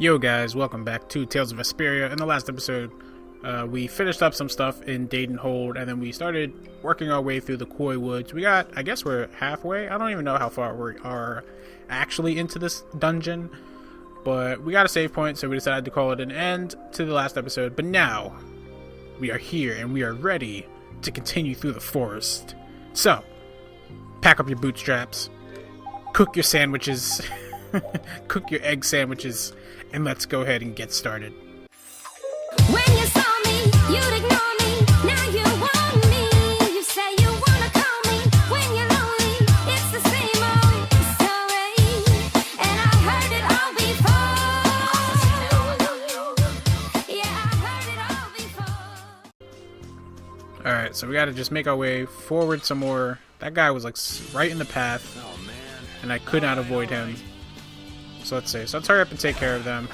Yo guys, welcome back to Tales of Vesperia. In the last episode, we finished up some stuff in Dayton Hold, and then we started working our way through the Quoi Woods. I guess we're halfway. I don't even know how far we are actually into this dungeon, but we got a save point, so we decided to call it an end to the last episode. But now, we are here, and we are ready to continue through the forest. So, pack up your bootstraps, cook your sandwiches, cook your egg sandwiches, and let's go ahead and get started. When you saw me, you'd ignore me. Now you want me. You say you wanna call me. When you're lonely, it's the same old story. And I heard it all before. Yeah, I heard it all before. Alright, so we gotta just make our way forward some more. That guy was like right in the path, and I could not avoid him. So let's see. So let's hurry up and take care of them.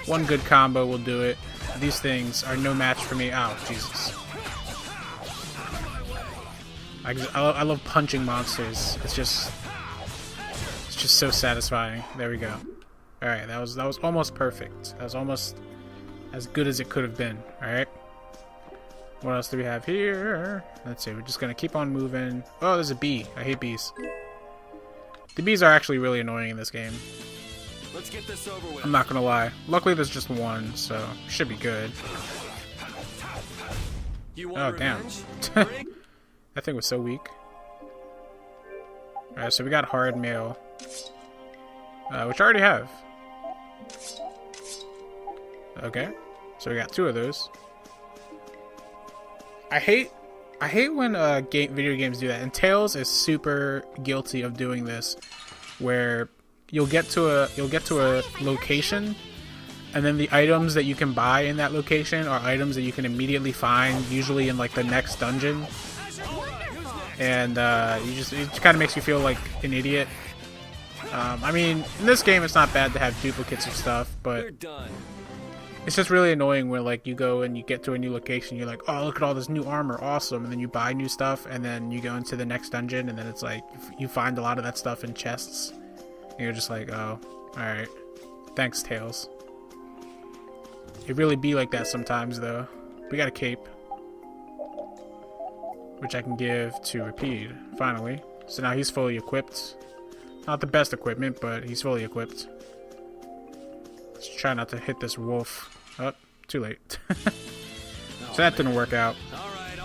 One good combo will do it. These things are no match for me. Ow, Jesus. I love punching monsters. It's just so satisfying. There we go. Alright, that was almost perfect. That was almost as good as it could have been. Alright. What else do we have here? Let's see, we're just gonna keep on moving. Oh, there's a bee. I hate bees. The bees are actually really annoying in this game. Let's get this over with. I'm not gonna lie. Luckily there's just one, so should be good. Oh, damn. That thing was so weak. Alright, so we got hard mail. Which I already have. Okay. So we got two of those. I hate when video games do that, and Tales is super guilty of doing this, where you'll get to a location, and then the items that you can buy in that location are items that you can immediately find, usually in like the next dungeon, and it just kind of makes you feel like an idiot. I mean, in this game it's not bad to have duplicates of stuff, but it's just really annoying when like you go and you get to a new location, you're like, oh, look at all this new armor, awesome, and then you buy new stuff, and then you go into the next dungeon, and then it's like you find a lot of that stuff in chests, and you're just like, oh, alright, thanks, Tails. It really be like that sometimes, though. We got a cape, which I can give to Repeat, finally. So now he's fully equipped. Not the best equipment, but he's fully equipped. Let's try not to hit this wolf. Oh, too late. So that didn't work out. Alright.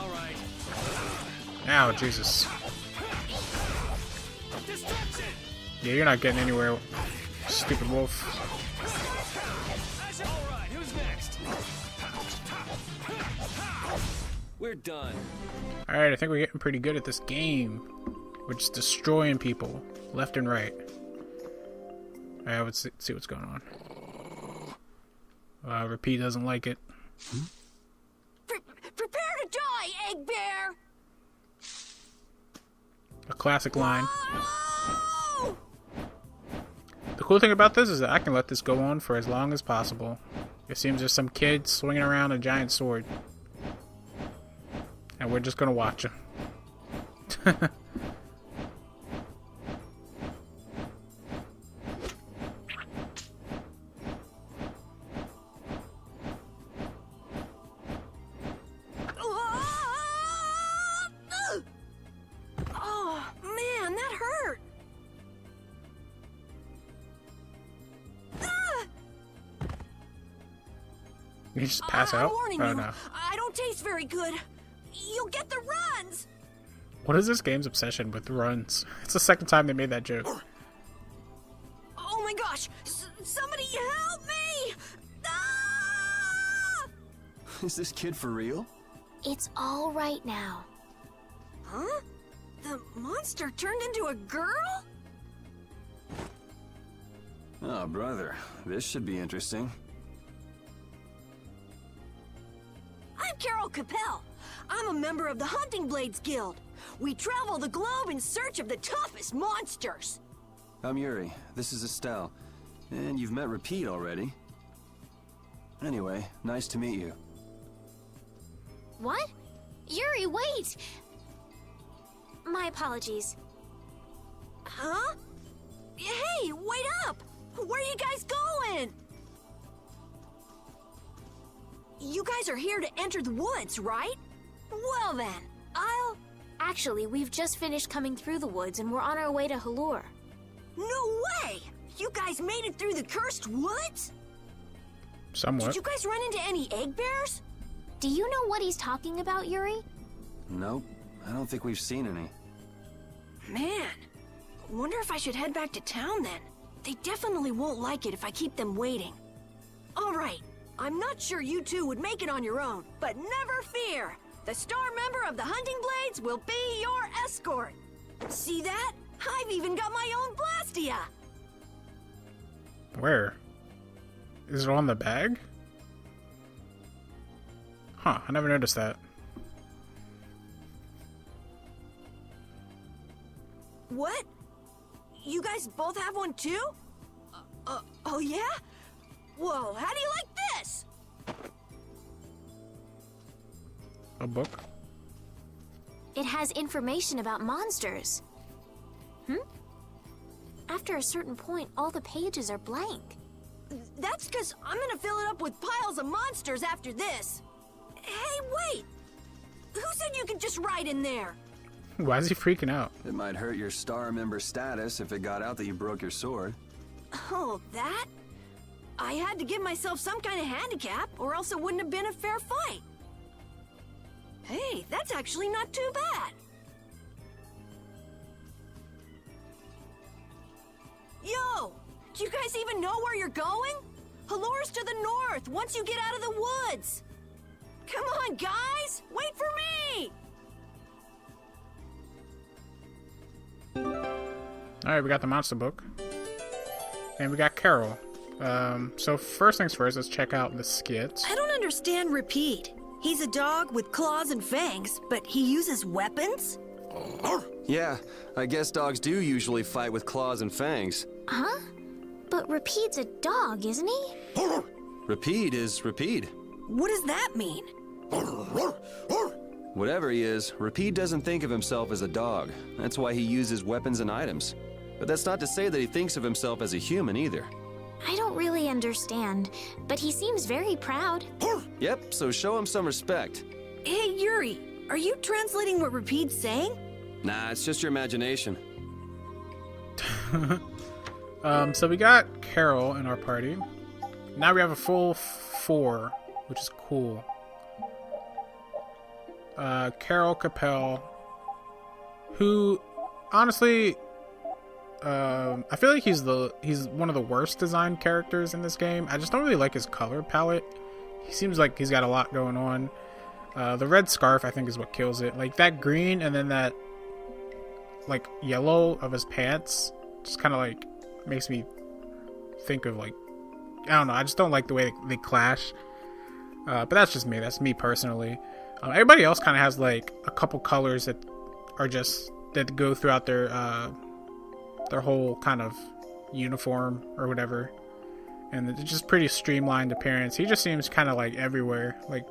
Ow, Jesus. Yeah, you're not getting anywhere, stupid wolf. Alright, who's next? We're done. Alright, I think we're getting pretty good at this game. We're just destroying people, left and right. Alright, let's see what's going on. Repeat doesn't like it. Prepare to die, Egg Bear. A classic line. Oh! The cool thing about this is that I can let this go on for as long as possible. It seems there's some kid swinging around a giant sword. And we're just gonna watch him. Oh, man, that hurt. You just pass out? I'm warning Oh you, no. I don't taste very good. You'll get the runs. What is this game's obsession with runs? It's the second time they made that joke. Oh my gosh! Somebody help me! Ah! Is this kid for real? It's all right now. Huh? The monster turned into a girl? Oh, brother. This should be interesting. I'm Carol Capel. I'm a member of the Hunting Blades Guild. We travel the globe in search of the toughest monsters. I'm Yuri. This is Estelle. And you've met Repeat already. Anyway, nice to meet you. What? Yuri, wait! My apologies. Huh? guys are here to enter the woods, right? Well then, Actually, we've just finished coming through the woods and we're on our way to Halure. No way! You guys made it through the cursed woods? Somewhat. Did you guys run into any egg bears? Do you know what he's talking about, Yuri? Nope, I don't think we've seen any. Man, wonder if I should head back to town then. They definitely won't like it if I keep them waiting. All right, I'm not sure you two would make it on your own, but never fear. The star member of the Hunting Blades will be your escort. See that? I've even got my own Blastia. Where? Is it on the bag? Huh, I never noticed that. What? You guys both have one too? Oh yeah? Whoa, how do you like this? A book? It has information about monsters. After a certain point, all the pages are blank. That's because I'm gonna fill it up with piles of monsters after this. Hey, wait! Who said you could just write in there? Why is he freaking out? It might hurt your star member status if it got out that you broke your sword. Oh, that? I had to give myself some kind of handicap, or else it wouldn't have been a fair fight. Hey, that's actually not too bad. Yo! Do you guys even know where you're going? Halure's to the north, once you get out of the woods. Come on, guys! Wait for me! Alright, we got the monster book. And we got Carol. So first things first, let's check out the skits. I don't understand Repeat. He's a dog with claws and fangs, but he uses weapons? Yeah, I guess dogs do usually fight with claws and fangs. Huh? But Repeat's a dog, isn't he? Repeat is Repeat. What does that mean? Whatever he is, Repeat doesn't think of himself as a dog. That's why he uses weapons and items. But that's not to say that he thinks of himself as a human either. I don't really understand, but he seems very proud. Yep, so show him some respect. Hey, Yuri, are you translating what Repeat's saying? Nah, it's just your imagination. So we got Carol in our party. Now we have a full 4, which is cool. Carol Capel, who honestly, I feel like he's one of the worst designed characters in this game. I just don't really like his color palette. He seems like he's got a lot going on. The red scarf, I think, is what kills it. Like that green and then that like yellow of his pants just kind of like makes me think of like, I don't know, I just don't like the way they clash. But that's just me. That's me personally. Everybody else kind of has like a couple colors that are just that go throughout their whole kind of uniform or whatever, and it's just pretty streamlined appearance. He just seems kind of like everywhere. Like,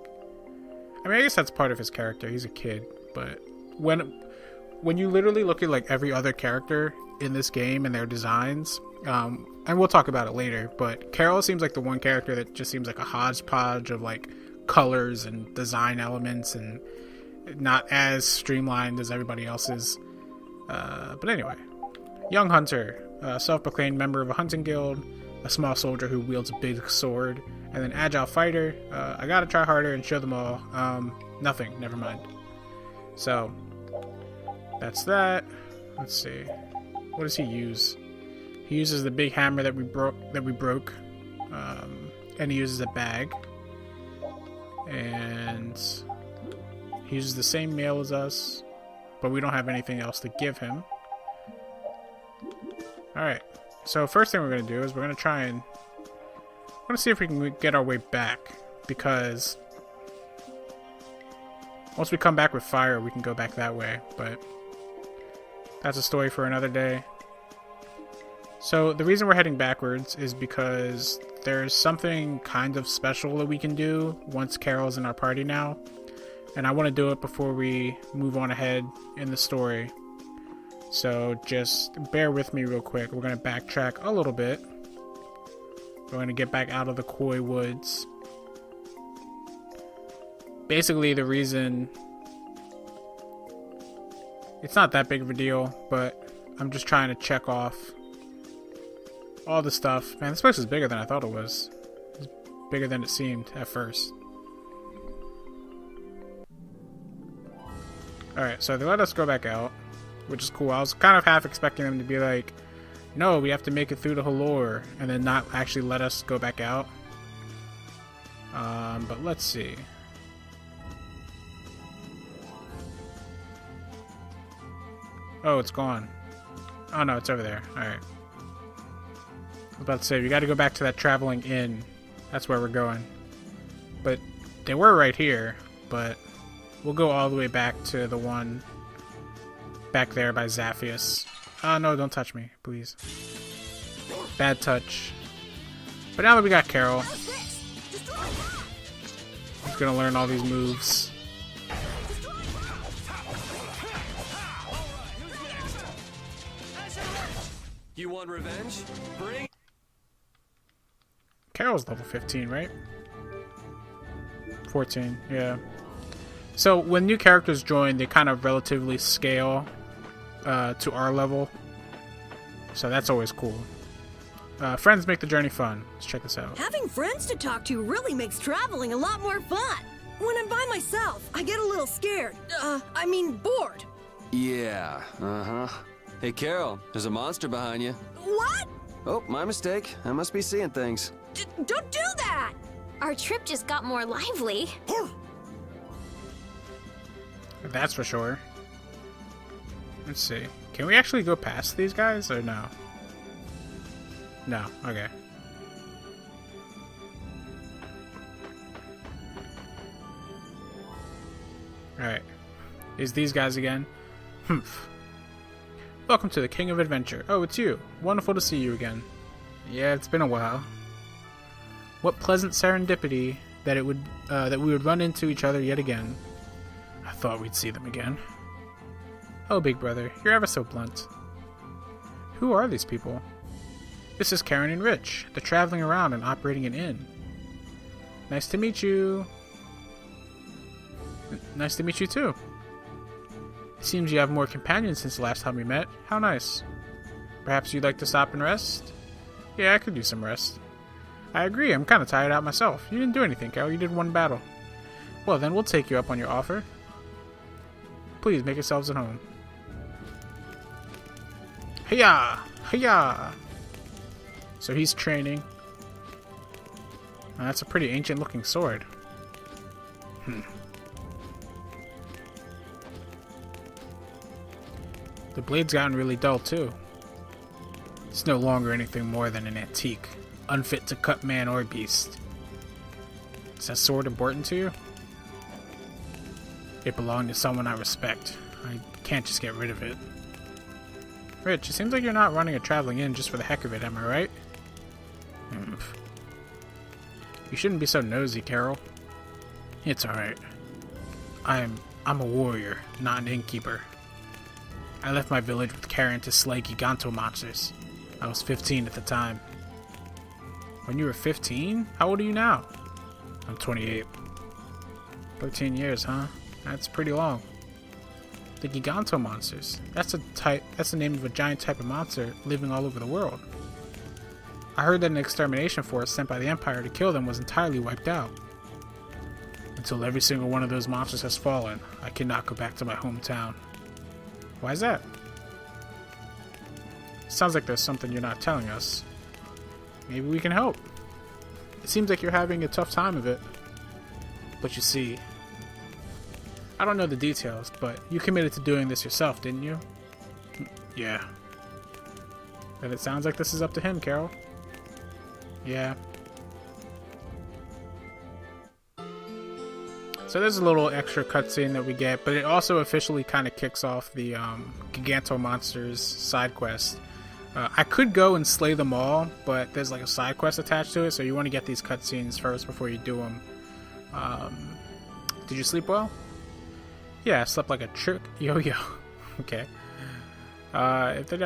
I mean, I guess that's part of his character. He's a kid, but when you literally look at like every other character in this game and their designs, and we'll talk about it later, but Carol seems like the one character that just seems like a hodgepodge of like colors and design elements and not as streamlined as everybody else's. But anyway, young hunter, self-proclaimed member of a hunting guild, a small soldier who wields a big sword, and an agile fighter. I gotta try harder and show them all. Nothing, never mind. So that's that. Let's see, what does he use? He uses the big hammer that we broke, and he uses a bag, and he uses the same mail as us, but we don't have anything else to give him. Alright, so first thing we're going to do is we're going to see if we can get our way back, because once we come back with fire, we can go back that way, but that's a story for another day. So the reason we're heading backwards is because there's something kind of special that we can do once Carol's in our party now, and I want to do it before we move on ahead in the story. So just bear with me real quick. We're going to backtrack a little bit. We're going to get back out of the Quoi Woods. basically the reason... It's not that big of a deal, but I'm just trying to check off all the stuff. Man, this place is bigger than I thought it was. It's bigger than it seemed at first. Alright, so they let us go back out, which is cool. I was kind of half expecting them to be like, no, we have to make it through to Halure, and then not actually let us go back out. But let's see. Oh, it's gone. Oh no, it's over there. Alright. I was about to say, we gotta go back to that traveling inn. That's where we're going. But they were right here, but we'll go all the way back to the one back there by Zaphius. Oh no, don't touch me, please. Bad touch. But now that we got Carol, he's gonna learn all these moves. You want revenge? Bring. Carol's level 15, right? 14, yeah. So when new characters join, they kind of relatively scale to our level. So that's always cool. Friends make the journey fun. Let's check this out. Having friends to talk to really makes traveling a lot more fun. When I'm by myself, I get a little scared. Bored. Yeah, uh-huh. Hey, Carol, there's a monster behind you. What? Oh, my mistake. I must be seeing things. Don't do that! Our trip just got more lively. That's for sure. Let's see. Can we actually go past these guys, or no? No, okay. Alright. Is these guys again? Humph. Welcome to the King of Adventure. Oh, it's you. Wonderful to see you again. Yeah, it's been a while. What pleasant serendipity that it would that we would run into each other yet again. I thought we'd see them again. Oh, big brother, you're ever so blunt. Who are these people? This is Karen and Rich. They're traveling around and operating an inn. Nice to meet you. Nice to meet you too. It seems you have more companions since the last time we met. How nice. Perhaps you'd like to stop and rest? Yeah, I could do some rest. I agree, I'm kind of tired out myself. You didn't do anything, Carol. You did one battle. Well, then we'll take you up on your offer. Please, make yourselves at home. Hiya! Hiya! So he's training. That's a pretty ancient-looking sword. The blade's gotten really dull, too. It's no longer anything more than an antique, unfit to cut man or beast. Is that sword important to you? It belonged to someone I respect. I can't just get rid of it. Rich, it seems like you're not running a traveling inn just for the heck of it, am I right? You shouldn't be so nosy, Carol. It's alright. I'm a warrior, not an innkeeper. I left my village with Karen to slay giganto monsters. I was 15 at the time. When you were 15? How old are you now? I'm 28. 13 years, huh? That's pretty long. The giganto monsters. That's the name of a giant type of monster living all over the world. I heard that an extermination force sent by the Empire to kill them was entirely wiped out. Until every single one of those monsters has fallen, I cannot go back to my hometown. Why is that? Sounds like there's something you're not telling us. Maybe we can help. It seems like you're having a tough time of it. But you see, I don't know the details, but you committed to doing this yourself, didn't you? Yeah. Then it sounds like this is up to him, Carol. Yeah. So there's a little extra cutscene that we get, but it also officially kind of kicks off the Giganto Monsters side quest. I could go and slay them all, but there's like a side quest attached to it, so you want to get these cutscenes first before you do them. Did you sleep well? Yeah, I slept like a trick yo-yo. Okay. If you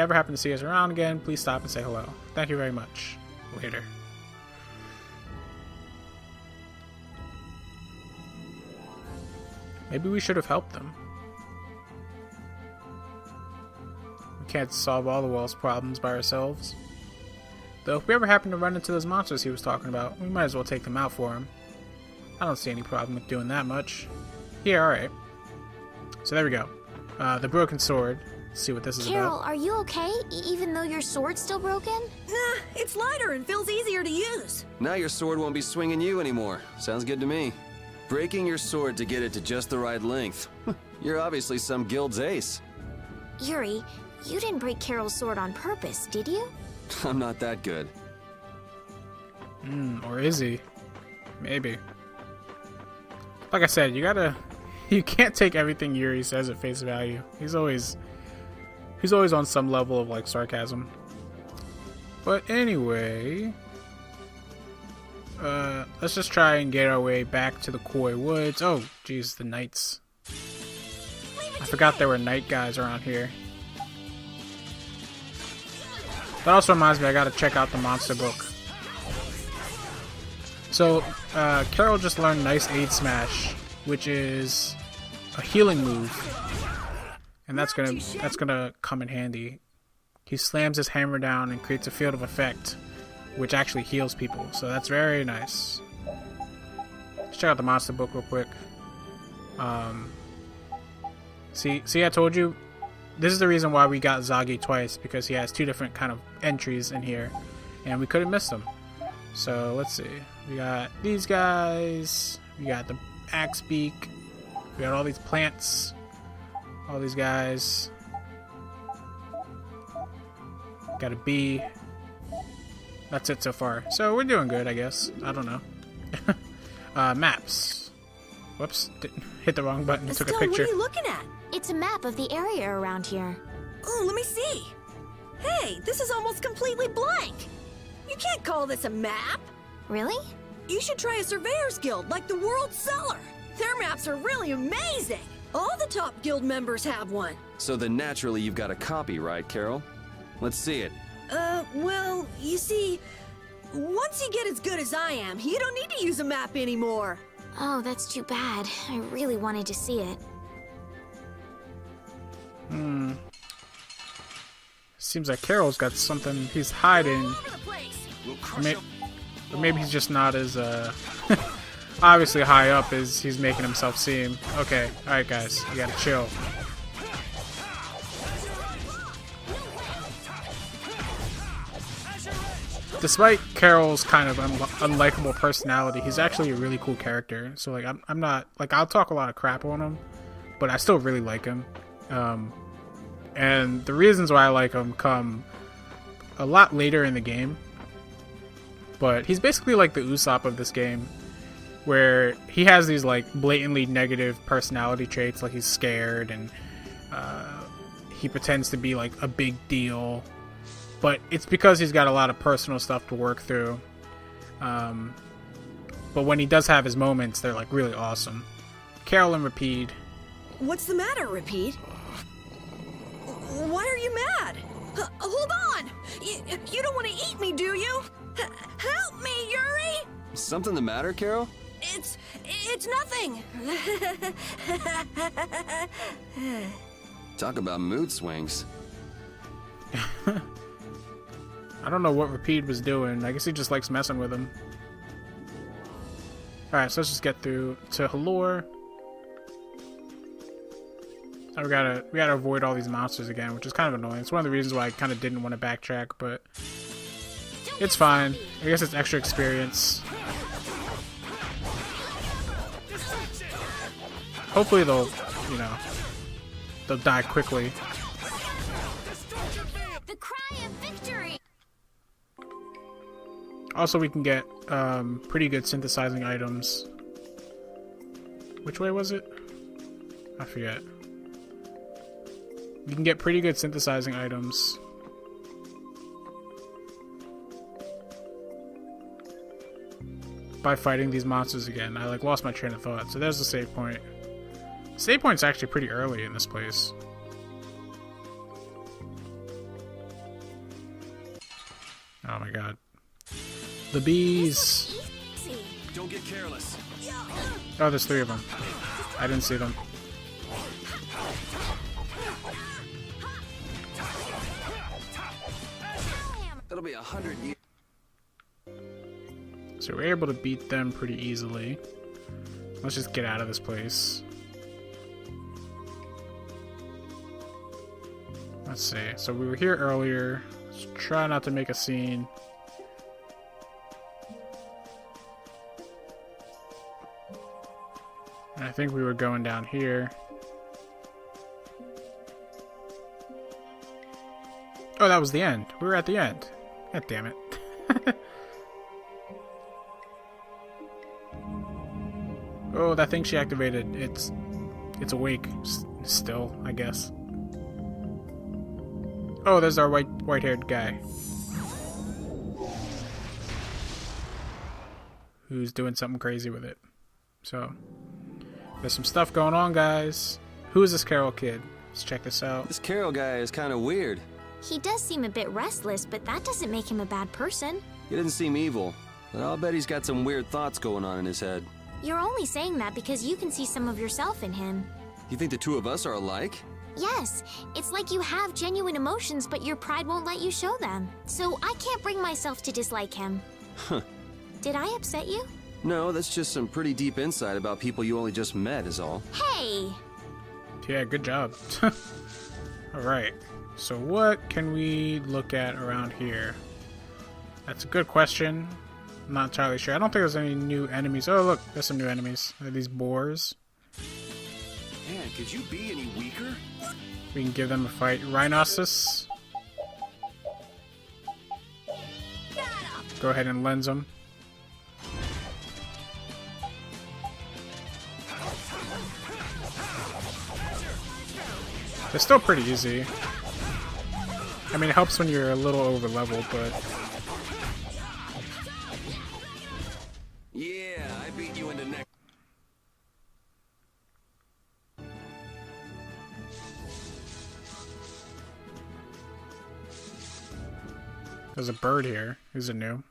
ever happen to see us around again, please stop and say hello. Thank you very much. Later. Maybe we should have helped them. We can't solve all the world's problems by ourselves. Though if we ever happen to run into those monsters he was talking about, we might as well take them out for him. I don't see any problem with doing that much. Yeah, alright. So there we go. The broken sword. Let's see what this is Carol, about. are you okay? Even though your sword's still broken? Nah, it's lighter and feels easier to use. Now your sword won't be swinging you anymore. Sounds good to me. Breaking your sword to get it to just the right length. You're obviously some guild's ace. Yuri, you didn't break Carol's sword on purpose, did you? I'm not that good. Or is he? Maybe. Like I said, you can't take everything Yuri says at face value. He's always on some level of like sarcasm. But anyway, let's just try and get our way back to the Quoi Woods. Oh, geez, the knights. I forgot there were knight guys around here. That also reminds me, I gotta check out the monster book. So, Carol just learned Nice Aid Smash, which is a healing move, and that's gonna come in handy. He slams his hammer down and creates a field of effect, which actually heals people. So that's very nice. Let's check out the monster book real quick. See, I told you. This is the reason why we got Zagi twice, because he has two different kind of entries in here, and we couldn't miss them. So let's see. We got these guys. We got the axe beak. We got all these plants. All these guys. Got a bee. That's it so far. So we're doing good, I guess. I don't know. Maps. Whoops. Hit the wrong button. Took a Estelle, picture. what are you looking at? It's a map of the area around here. Oh, let me see. Hey, this is almost completely blank. You can't call this a map. Really? You should try a surveyor's guild like the World Cellar. Their maps are really amazing. All the top guild members have one. So then naturally you've got a copy, right, Carol? Let's see it. Well, you see, once you get as good as I am, you don't need to use a map anymore. Oh, that's too bad. I really wanted to see it. Seems like Carol's got something he's hiding. All over the place. Or maybe he's just not as obviously high up as he's making himself seem. Okay, alright guys, you gotta chill. Despite Carol's kind of unlikable personality, he's actually a really cool character. So like I'm not like, I'll talk a lot of crap on him, but I still really like him. And the reasons why I like him come a lot later in the game. But he's basically like the Usopp of this game, where he has these like blatantly negative personality traits, like he's scared and he pretends to be like a big deal, but it's because he's got a lot of personal stuff to work through. But when he does have his moments, they're like really awesome. Carol and Rapide. What's the matter, Rapide? Why are you mad? Hold on! You don't want to eat me, do you? Help me, Yuri! Something the matter, Carol? It's nothing. Talk about mood swings. I don't know what Rapide was doing. I guess he just likes messing with him. Alright, so let's just get through to Halure. We gotta avoid all these monsters again, which is kind of annoying. It's one of the reasons why I kind of didn't want to backtrack, but it's fine. I guess it's extra experience. Hopefully they'll die quickly. The cry of victory! Also, we can get pretty good synthesizing items. Which way was it? I forget. We can get pretty good synthesizing items. By fighting these monsters again. I like lost my train of thought. So there's the save point. Save point's actually pretty early in this place. Oh my god. The bees. Don't get careless. Oh, there's 3 of them. I didn't see them. That'll be 100 years. So we're able to beat them pretty easily. Let's just get out of this place. Let's see. So we were here earlier. Let's try not to make a scene. And I think we were going down here. Oh, that was the end. We were at the end. God damn it. Oh, that thing she activated. It's awake still, I guess. Oh, there's our white-haired guy. Who's doing something crazy with it. So, there's some stuff going on, guys. Who is this Carol kid? Let's check this out. This Carol guy is kind of weird. He does seem a bit restless, but that doesn't make him a bad person. He didn't seem evil, but I'll bet he's got some weird thoughts going on in his head. You're only saying that because you can see some of yourself in him. You think the two of us are alike? Yes, it's like you have genuine emotions, but your pride won't let you show them. So I can't bring myself to dislike him. Huh. Did I upset you? No, that's just some pretty deep insight about people you only just met is all. Hey! Yeah, good job. Alright, so what can we look at around here? That's a good question. I'm not entirely sure. I don't think there's any new enemies. Oh, look, there's some new enemies. Are these boars? Man, could you be any weaker? We can give them a fight. Rhinoceros. Go ahead and lens them. They're still pretty easy. I mean, it helps when you're a little over leveled, but... Yeah, I beat you into next. There's a bird here. Who's a new?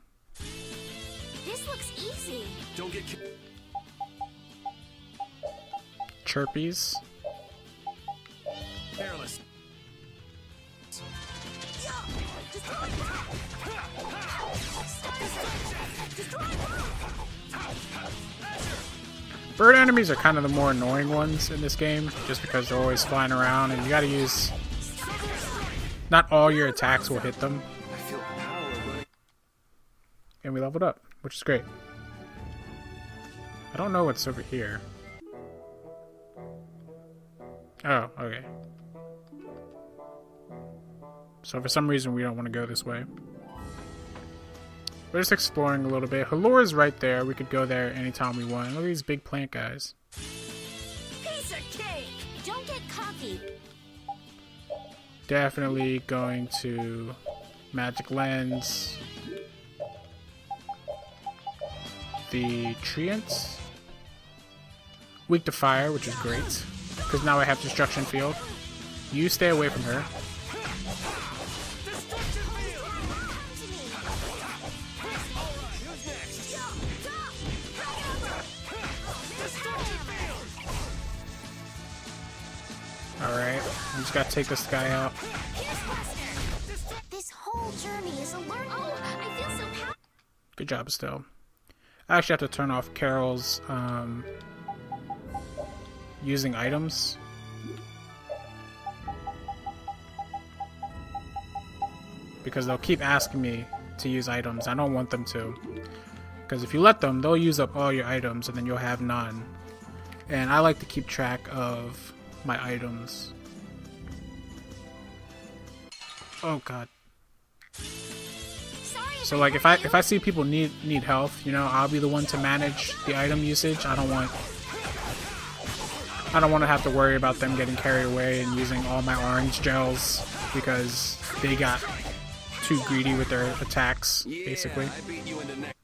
This looks easy. Don't get Chirpies. careless. Bird enemies are kind of the more annoying ones in this game, just because they're always flying around and you gotta use... Not all your attacks will hit them. I feel power running. And we leveled up, which is great. I don't know what's over here. Oh, okay. So for some reason we don't want to go this way. We're just exploring a little bit. Halure is right there. We could go there anytime we want. Look at these big plant guys. Piece of cake! Don't get cocky. Definitely going to magic lens. The treants. Weak to fire, which is great. Because now I have destruction field. You stay away from her. Alright, we just gotta take this guy out. This whole journey is a learn. Oh, I feel so happy. Good job, Estelle. I actually have to turn off Carol's using items. Because they'll keep asking me to use items. I don't want them to. Because if you let them, they'll use up all your items and then you'll have none. And I like to keep track of my items. Oh god. So like if I see people need health, you know, I'll be the one to manage the item usage. I don't want to have to worry about them getting carried away and using all my orange gels because they got too greedy with their attacks, basically. I beat you into next.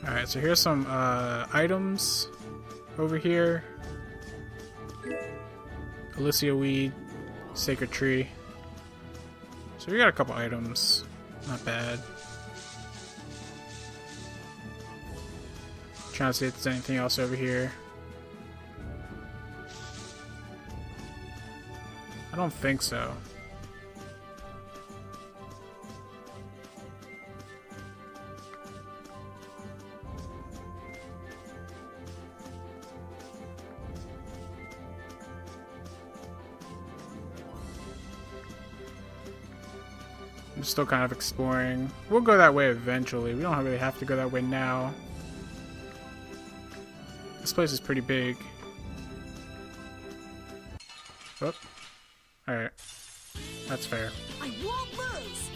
Alright, so here's some items over here. Alicia weed, sacred tree. So we got a couple items. Not bad. Trying to see if there's anything else over here. I don't think so. I'm still kind of exploring. We'll go that way eventually. We don't really have to go that way now. This place is pretty big. Oh. Alright. That's fair. I won't lose!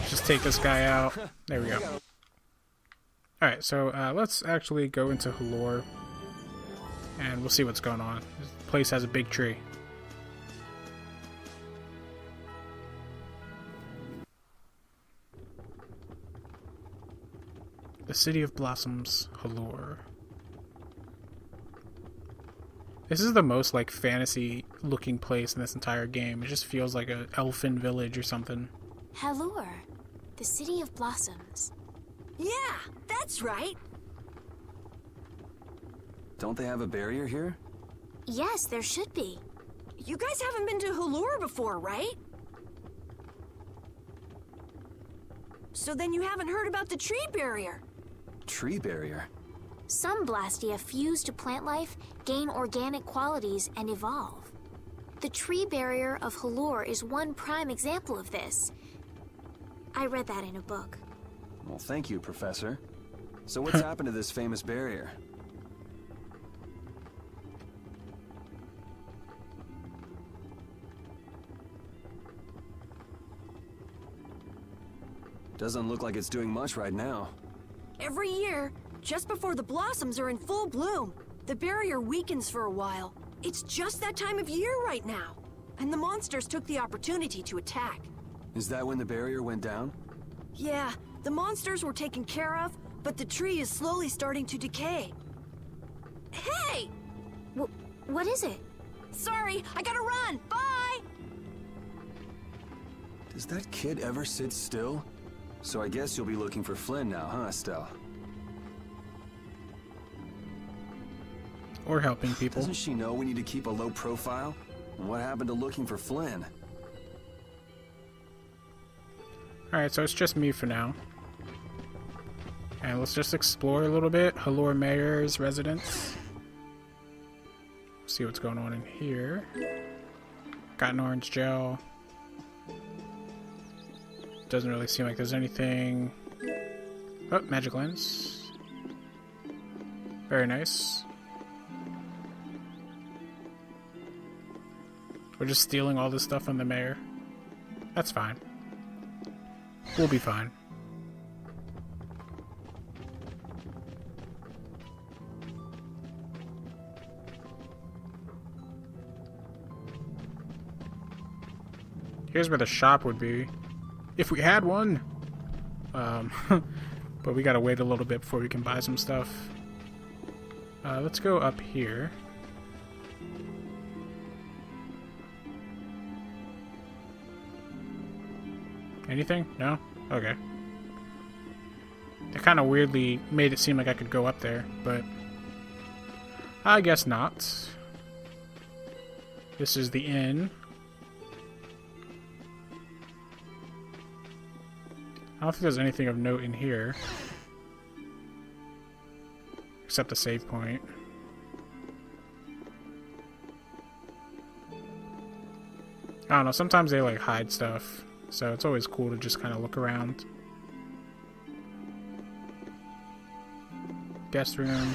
Just take this guy out. There we go. Alright, so let's actually go into Halure. And we'll see what's going on. This place has a big tree. The City of Blossoms, Halure. This is the most like fantasy looking place in this entire game. It just feels like an elfin village or something. Halure, the City of Blossoms. Yeah, that's right. Don't they have a barrier here? Yes, there should be. You guys haven't been to Halure before, right? So then you haven't heard about the tree barrier. Tree barrier? Some Blastia fuse to plant life, gain organic qualities, and evolve. The tree barrier of Halure is one prime example of this. I read that in a book. Well, thank you, Professor. So what's happened to this famous barrier? Doesn't look like it's doing much right now. Every year, just before the blossoms are in full bloom, the barrier weakens for a while. It's just that time of year right now. And the monsters took the opportunity to attack. Is that when the barrier went down? Yeah, the monsters were taken care of, but the tree is slowly starting to decay. Hey! What is it? Sorry, I gotta run! Bye! Does that kid ever sit still? So I guess you'll be looking for Flynn now, huh, Estelle? Or helping people. Doesn't she know we need to keep a low profile? And what happened to looking for Flynn? Alright, so it's just me for now. And let's just explore a little bit. Halure Mayor's residence. See what's going on in here. Got an orange gel. Doesn't really seem like there's anything. Oh, magic lens. Very nice. We're just stealing all this stuff from the mayor. That's fine. We'll be fine. Here's where the shop would be. If we had one! But we gotta wait a little bit before we can buy some stuff. Let's go up here. Anything? No? Okay. It kind of weirdly made it seem like I could go up there, but I guess not. This is the inn. I don't think there's anything of note in here. Except the save point. I don't know, sometimes they like hide stuff. So it's always cool to just kind of look around. Guest room.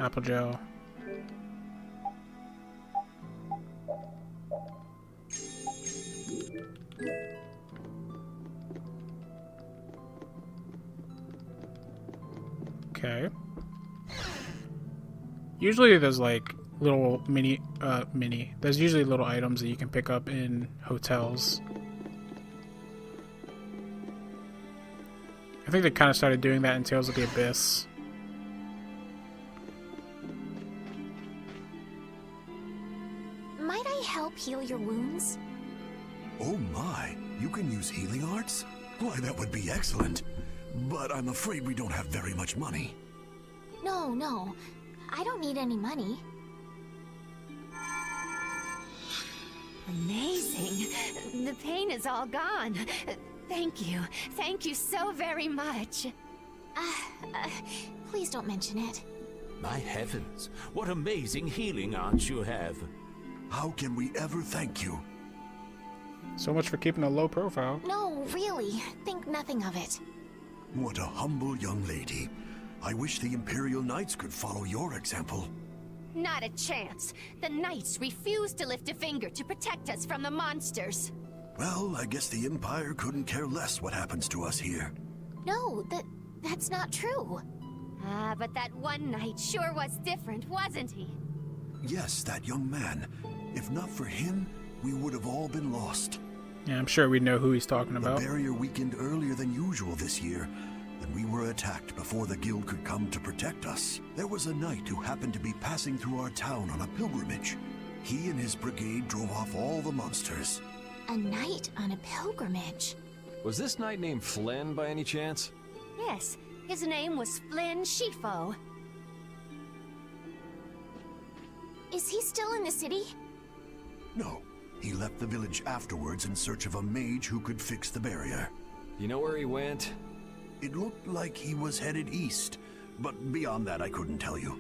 Apple gel. Okay. Usually there's like little there's usually little items that you can pick up in hotels. think they kind of started doing that in Tales of the Abyss. Might I help heal your wounds? Oh my, you can use healing arts? Why, that would be excellent. But I'm afraid we don't have very much money. No. I don't need any money. Amazing. The pain is all gone. Thank you. Thank you so very much. Please don't mention it. My heavens, what amazing healing arts you have. How can we ever thank you? So much for keeping a low profile. No, really. Think nothing of it. What a humble young lady. I wish the Imperial Knights could follow your example. Not a chance. The Knights refuse to lift a finger to protect us from the monsters. Well, I guess the Empire couldn't care less what happens to us here. No, that's not true. But that one knight sure was different, wasn't he? Yes, that young man. If not for him, we would have all been lost. Yeah, I'm sure we know who he's talking The about. barrier weakened earlier than usual this year, and we were attacked before the guild could come to protect us. There was a knight who happened to be passing through our town on a pilgrimage. He and his brigade drove off all the monsters. A knight on a pilgrimage. Was this knight named Flynn by any chance? Yes, his name was Flynn Shifo. Is he still in the city? No, he left the village afterwards in search of a mage who could fix the barrier. You know where he went? It looked like he was headed east, but beyond that I couldn't tell you.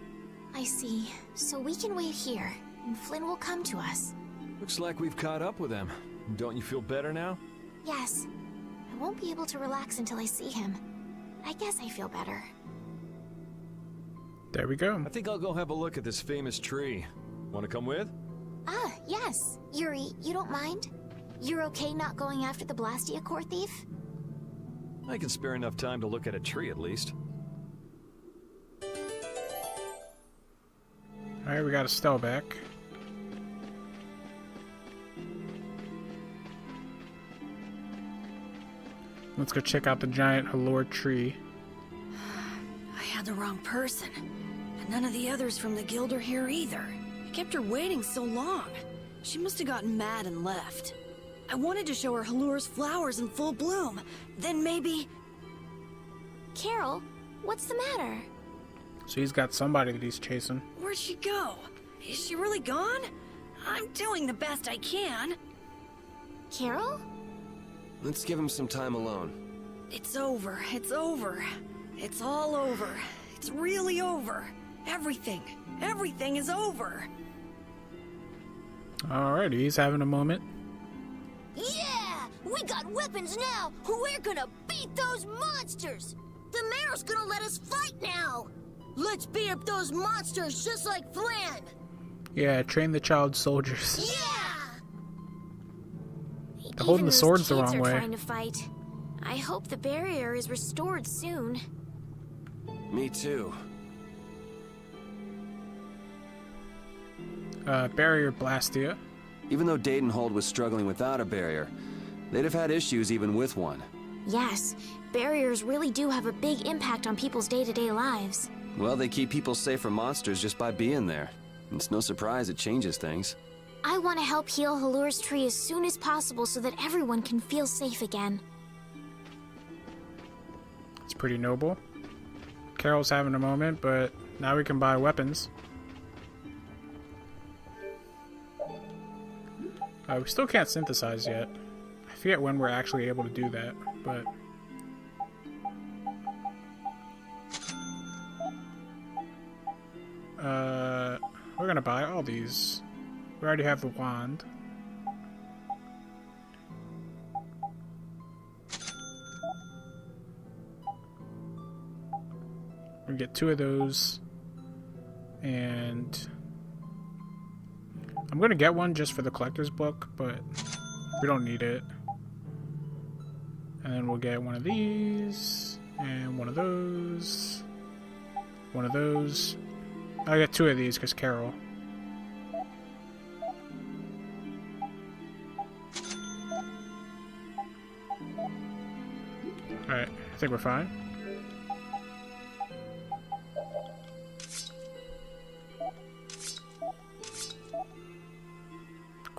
I see. So we can wait here, and Flynn will come to us. Looks like we've caught up with him. Don't you feel better now? Yes. I won't be able to relax until I see him. I guess I feel better. There we go. I think I'll go have a look at this famous tree. Want to come with? Yes. Yuri, you don't mind? You're okay not going after the Blastia core thief? I can spare enough time to look at a tree at least. Alright, we got Estelle back. Let's go check out the giant Halure tree. I had the wrong person. And none of the others from the guild are here either. I kept her waiting so long. She must have gotten mad and left. I wanted to show her Halure's flowers in full bloom. Then maybe... Carol, what's the matter? So he's got somebody that he's chasing. Where'd she go? Is she really gone? I'm doing the best I can. Carol? Let's give him some time alone. It's over. It's over. It's all over. It's really over. Everything is over. Alright, he's having a moment. Yeah! We got weapons now! We're gonna beat those monsters! The mayor's gonna let us fight now! Let's beat up those monsters just like Flynn! Yeah, train the child soldiers. Yeah! They're holding the Even those swords the kids wrong are way. trying to fight. I hope the barrier is restored soon. Me too. Barrier Blastia. Even though Dadenhold was struggling without a barrier, they'd have had issues even with one. Yes, barriers really do have a big impact on people's day-to-day lives. Well, they keep people safe from monsters just by being there. It's no surprise it changes things. I want to help heal Halure's tree as soon as possible so that everyone can feel safe again. It's pretty noble. Carol's having a moment, but now we can buy weapons. We still can't synthesize yet. I forget when we're actually able to do that, but... we're gonna buy all these. We already have the wand. We're gonna get 2 of those. And... I'm gonna get one just for the collector's book, but we don't need it. And then we'll get one of these, and one of those, one of those. I'll get 2 of these because Carol. Alright, I think we're fine.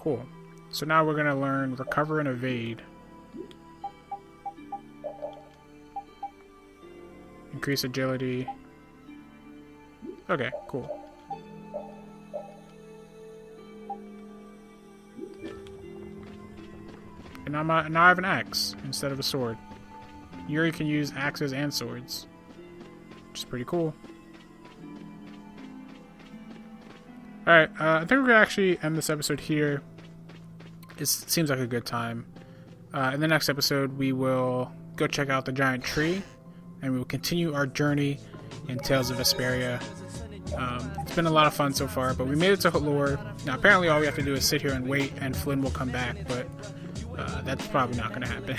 cool. So now we're going to learn Recover and Evade. Increase agility. Okay, cool. And now I have an axe instead of a sword. Yuri can use axes and swords, which is pretty cool. Alright, I think we're going to actually end this episode here. It seems like a good time. In the next episode, we will go check out the giant tree, and we will continue our journey in Tales of Vesperia. It's been a lot of fun so far, but we made it to Halure. Now, apparently all we have to do is sit here and wait, and Flynn will come back, but that's probably not going to happen.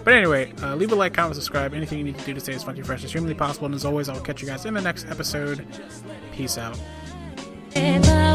But anyway, leave a like, comment, subscribe. Anything you need to do to stay as funky, fresh, as humanly possible. And as always, I'll catch you guys in the next episode. Peace out. Ever